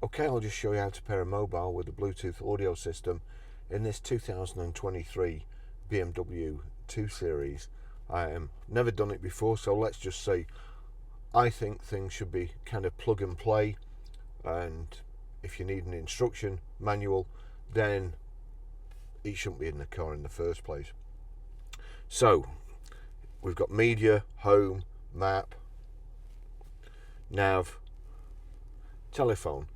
Okay, I'll just show you how to pair a mobile with a Bluetooth audio system in this 2023 BMW 2 Series. I have never done it before, so let's just say I think things should be kind of plug and play, and if you need an instruction manual, then it shouldn't be in the car in the first place. So we've got media, home, map, nav, telephone.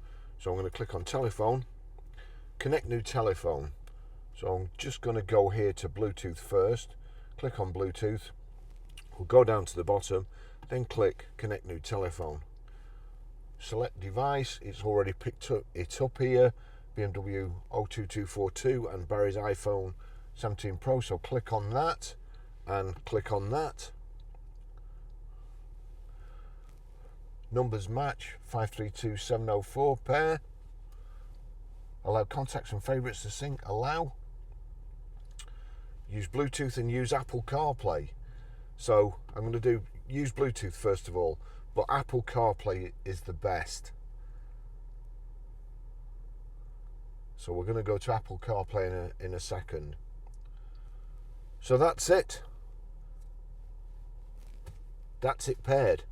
So I'm going to click on telephone, connect new telephone. So I'm just going to go here to Bluetooth first, click on Bluetooth, we'll go down to the bottom, then click connect new telephone. Select device, it's already picked it up here, BMW 02242 and Barry's iPhone 17 Pro, so click on that and click on that. Numbers match 532704 pair. Allow contacts and favourites to sync. Allow. Use Bluetooth and use Apple CarPlay. So I'm going to do use Bluetooth first of all, but Apple CarPlay is the best. So we're going to go to Apple CarPlay in a second. So that's it. That's it paired.